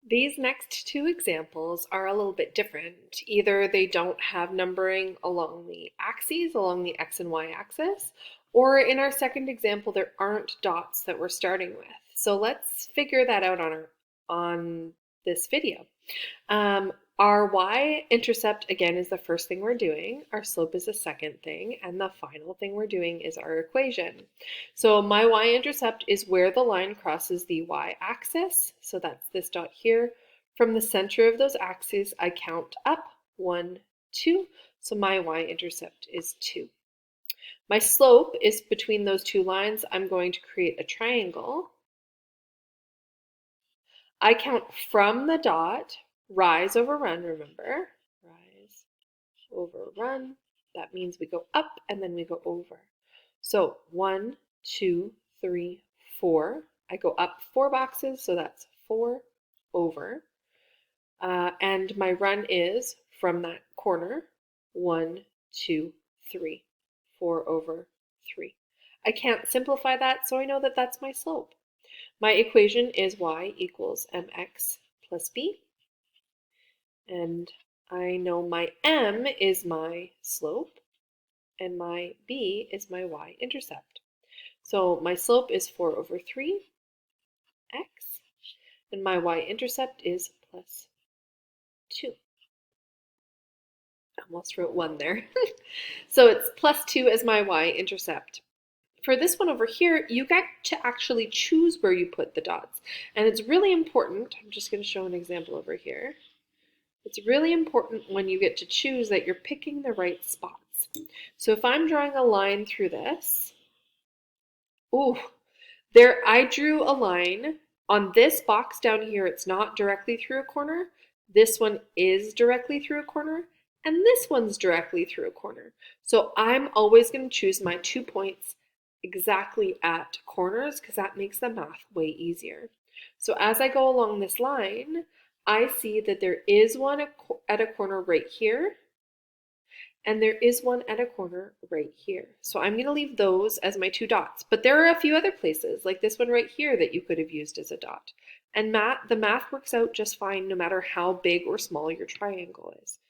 These next two examples are a little bit different. Either they don't have numbering along the axes, along the x and y axis, or in our second example, there aren't dots that we're starting with. So let's figure that out on this video. Our y-intercept, again, is the first thing we're doing. Our slope is the second thing. And the final thing we're doing is our equation. So my y-intercept is where the line crosses the y-axis. So that's this dot here. From the center of those axes, I count up 1, 2. So my y-intercept is 2. My slope is between those two lines. I'm going to create a triangle. I count from the dot, rise over run, remember? Rise over run. That means we go up and then we go over. So 1, 2, 3, 4. I go up 4 boxes, so that's 4 over. And my run is from that corner, 1, 2, 3, 4 over 3. I can't simplify that, so I know that that's my slope. My equation is y equals mx plus b. And I know my m is my slope and my b is my y-intercept. So my slope is 4 over 3x and my y-intercept is plus 2. I almost wrote 1 there. So it's plus 2 as my y-intercept. For this one over here, you get to actually choose where you put the dots. And it's really important, I'm just going to show an example over here. It's really important when you get to choose that you're picking the right spots. So if I'm drawing a line through this, I drew a line on this box down here. It's not directly through a corner. This one is directly through a corner, and this one's directly through a corner. So I'm always going to choose my 2 points exactly at corners because that makes the math way easier. So as I go along this line, I see that there is one at a corner right here, and there is one at a corner right here. So I'm going to leave those as my 2 dots. But there are a few other places, like this one right here, that you could have used as a dot. And the math works out just fine no matter how big or small your triangle is.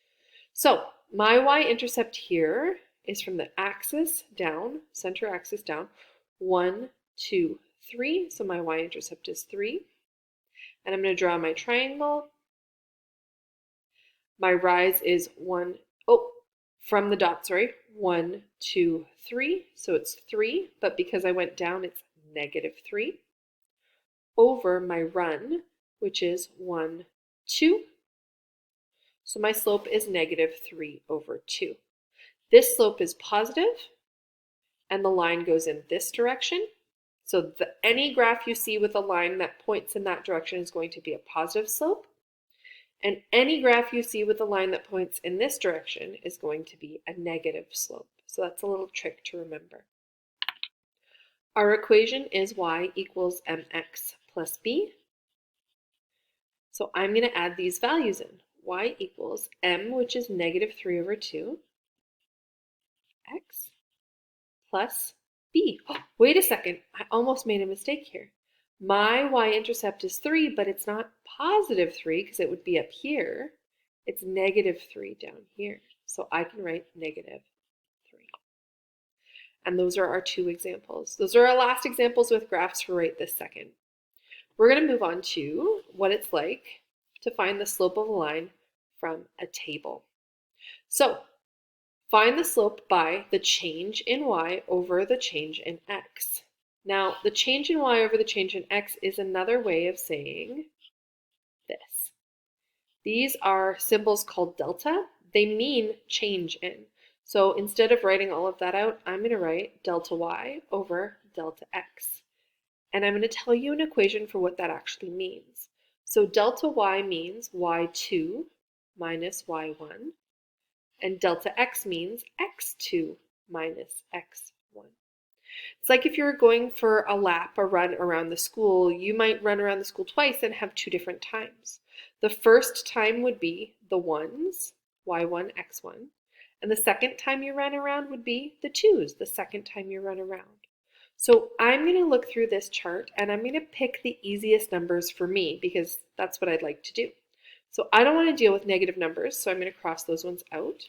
So my y-intercept here is from the axis down, center axis down, 1, 2, 3. So my y-intercept is 3. And I'm going to draw my triangle. My rise is from the dot, 1, 2, 3. So it's 3, but because I went down, it's -3 over my run, which is 1, 2. So my slope is -3 over 2. This slope is positive, and the line goes in this direction. So any graph you see with a line that points in that direction is going to be a positive slope. And any graph you see with a line that points in this direction is going to be a negative slope. So that's a little trick to remember. Our equation is y equals mx plus b. So I'm going to add these values in. Y equals m, which is -3 over 2, x plus b. Oh, wait a second. I almost made a mistake here. My y-intercept is 3, but it's not +3 because it would be up here. It's -3 down here. So I can write -3. And those are our 2 examples. Those are our last examples with graphs for right this second. We're going to move on to what it's like to find the slope of a line from a table. So find the slope by the change in y over the change in x. Now, the change in y over the change in x is another way of saying this. These are symbols called delta. They mean change in. So instead of writing all of that out, I'm going to write delta y over delta x. And I'm going to tell you an equation for what that actually means. So delta y means y2 minus y1. And delta x means x2 minus x1. It's like if you're going for a run around the school, you might run around the school twice and have 2 different times. The first time would be the 1s, y1, x1. And the second time you run around would be the 2s, the second time you run around. So I'm going to look through this chart and I'm going to pick the easiest numbers for me because that's what I'd like to do. So I don't want to deal with negative numbers, so I'm going to cross those ones out.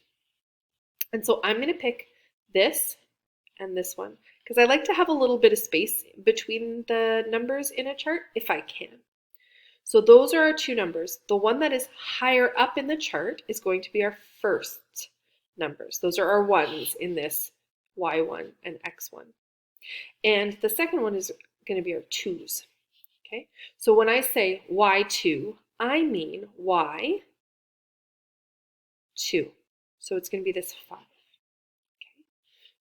And so I'm going to pick this and this one because I like to have a little bit of space between the numbers in a chart if I can. So those are our two numbers. The one that is higher up in the chart is going to be our first numbers. Those are our ones in this y1 and x1. And the second one is going to be our twos. Okay, so when I say y2, I mean y2. So it's going to be this 5. Okay,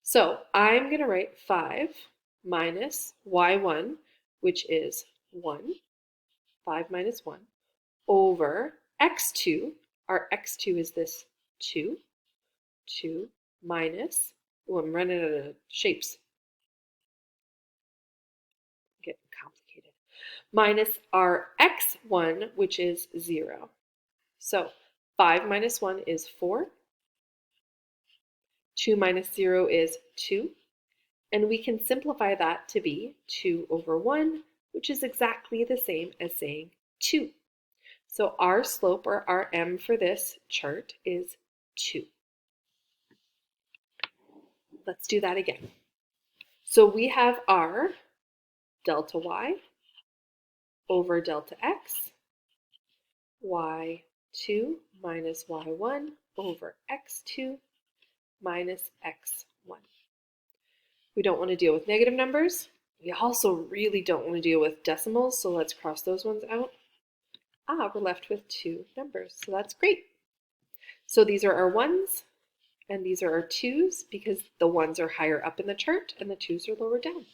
so I'm going to write 5 minus y1, which is 1, 5 minus 1, over x2. Our x2 is this 2, 2 minus, oh, I'm running out of shapes. Get complicated. Minus our x1, which is 0. So 5 minus 1 is 4. 2 minus 0 is 2. And we can simplify that to be 2 over 1, which is exactly the same as saying 2. So our slope, or our m for this chart, is 2. Let's do that again. So we have our delta y over delta x, y2 minus y1 over x2 minus x1. We don't want to deal with negative numbers. We also really don't want to deal with decimals, so let's cross those ones out. We're left with two numbers, so that's great. So these are our ones, and these are our twos, because the ones are higher up in the chart, and the twos are lower down.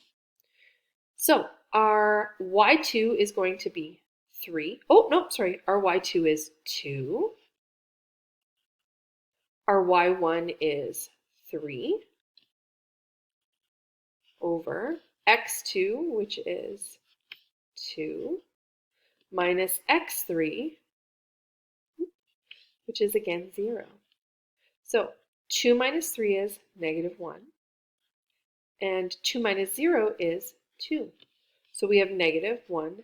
So our y2 is going to be 3. Oh, no, sorry. Our y2 is 2. Our y1 is 3 over x2, which is 2, minus x3, which is again 0. So 2 minus 3 is negative 1, and 2 minus 0 is 2. So we have negative 1/2,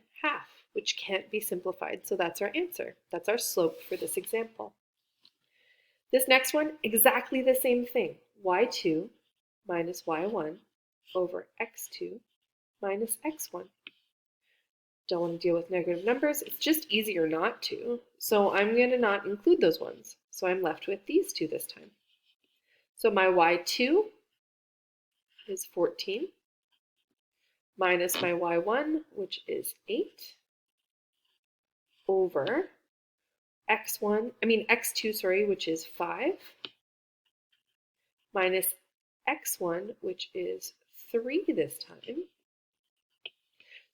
which can't be simplified, so that's our answer. That's our slope for this example. This next one, exactly the same thing. y2 minus y1 over x2 minus x1. Don't want to deal with negative numbers. It's just easier not to. So I'm going to not include those ones. So I'm left with these two this time. So my y2 is 14 minus my y1, which is 8, over x2, sorry, which is 5, minus x1, which is 3 this time.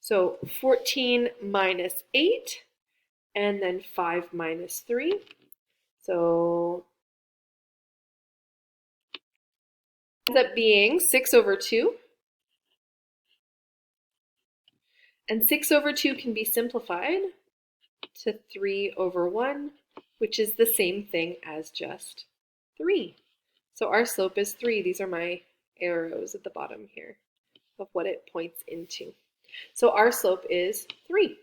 So 14 minus 8, and then 5 minus 3. So it ends up being 6 over 2. And 6 over 2 can be simplified to 3 over 1, which is the same thing as just 3. So our slope is 3. These are my arrows at the bottom here of what it points into. So our slope is 3.